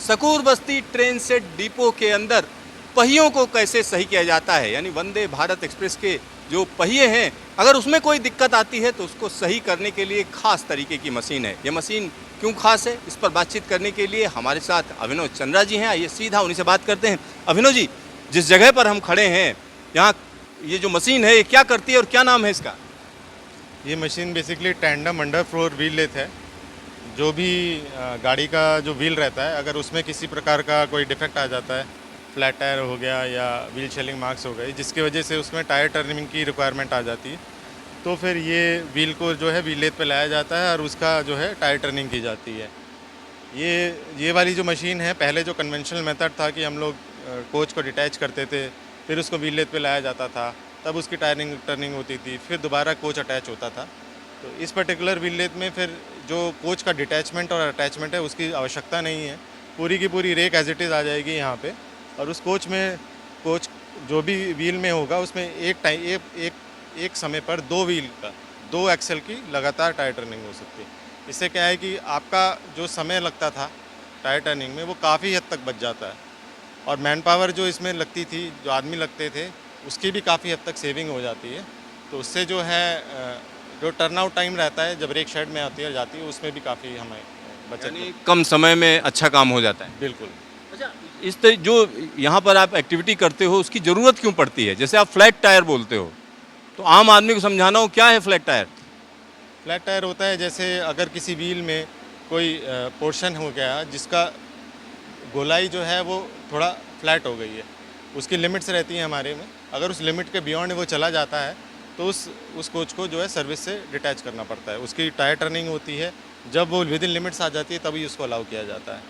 सकूर बस्ती train set depot के अंदर पहियों को कैसे सही किया जाता है, यानी वंदे भारत एक्सप्रेस के जो पहिए हैं, अगर उसमें कोई दिक्कत आती है तो उसको सही करने के लिए खास तरीके की मशीन है। ये मशीन क्यों खास है, इस पर बातचीत करने के लिए हमारे साथ अभिनव चंद्रा जी हैं। आइए सीधा उन्हीं से बात करते हैं। अभिनव जी, जिस जगह पर हम खड़े हैं, यहाँ ये जो मशीन है ये क्या करती है और क्या नाम है इसका? ये machine basically tandem underfloor wheel lathe है। जो भी गाड़ी का जो व्हील रहता है, अगर उसमें किसी प्रकार का कोई डिफेक्ट आ जाता है, फ्लैट टायर हो गया या व्हील शेलिंग मार्क्स हो गई, जिसकी वजह से उसमें टायर टर्निंग की रिक्वायरमेंट आ जाती है, तो फिर ये व्हील को जो है व्हील लेथ पे लाया जाता है और उसका जो है टायर टर्निंग की जाती है। ये वाली जो मशीन है, पहले जो कन्वेंशनल मेथड था कि हम लोग कोच को डिटैच करते थे, फिर उसको व्हील लेथ पे लाया जाता था, तब उसकी टायरिंग टर्निंग होती थी, फिर दोबारा कोच अटैच होता था। तो इस पर्टिकुलर व्हील लेथ में फिर जो कोच का डिटैचमेंट और अटैचमेंट है उसकी आवश्यकता नहीं है। पूरी की पूरी रेक एज इट इज़ आ जाएगी यहाँ पे, और उस कोच जो भी व्हील में होगा उसमें एक समय पर दो एक्सेल की लगातार टायर टर्निंग हो सकती है। इससे क्या है कि आपका जो समय लगता था टायर टर्निंग में वो काफ़ी हद तक बच जाता है, और मैन पावर जो इसमें लगती थी, जो आदमी लगते थे, उसकी भी काफ़ी हद तक सेविंग हो जाती है। तो उससे जो है जो टर्न आउट टाइम रहता है जब रेक शेड में आती है जाती है, उसमें भी काफ़ी हमें बचत यानी कम समय में अच्छा काम हो जाता है। बिल्कुल। अच्छा, जो यहाँ पर आप एक्टिविटी करते हो उसकी ज़रूरत क्यों पड़ती है? जैसे आप फ्लैट टायर बोलते हो, तो आम आदमी को समझाना हो क्या है फ्लैट टायर? फ्लैट टायर होता है जैसे अगर किसी व्हील में कोई पोर्शन हो गया जिसका गोलाई जो है वो थोड़ा फ्लैट हो गई है, उसकी लिमिट्स रहती हैं हमारे में, अगर उस लिमिट के बियॉन्ड वो चला जाता है तो उस कोच को जो है सर्विस से डिटैच करना पड़ता है। उसकी टायर टर्निंग होती है, जब वो विद इन लिमिट्स आ जाती है तभी उसको अलाउ किया जाता है।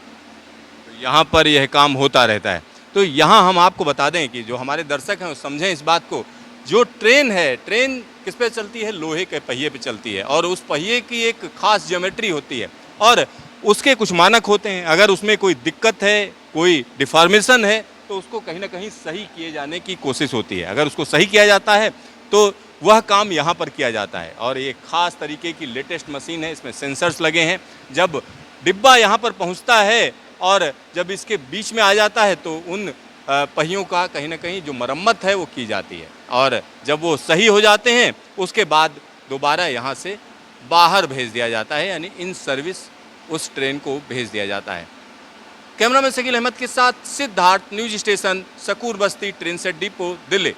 तो यहाँ पर यह काम होता रहता है। तो यहाँ हम आपको बता दें कि जो हमारे दर्शक हैं वो समझें इस बात को, जो ट्रेन है, ट्रेन किस पे चलती है? लोहे के पहिए पे चलती है, और उस पहिए की एक खास ज्योमेट्री होती है और उसके कुछ मानक होते हैं। अगर उसमें कोई दिक्कत है, कोई डिफॉर्मेशन है, तो उसको कहीं ना कहीं सही किए जाने की कोशिश होती है। अगर उसको सही किया जाता है तो वह काम यहाँ पर किया जाता है। और ये खास तरीके की लेटेस्ट मशीन है, इसमें सेंसर्स लगे हैं। जब डिब्बा यहाँ पर पहुँचता है और जब इसके बीच में आ जाता है तो उन पहियों का कहीं ना कहीं जो मरम्मत है वो की जाती है, और जब वो सही हो जाते हैं उसके बाद दोबारा यहाँ से बाहर भेज दिया जाता है, यानी इन सर्विस उस ट्रेन को भेज दिया जाता है। कैमरामैन शकील अहमद के साथ सिद्धार्थ, न्यूज स्टेशन सकूर बस्ती ट्रेन सेट डिपो, दिल्ली।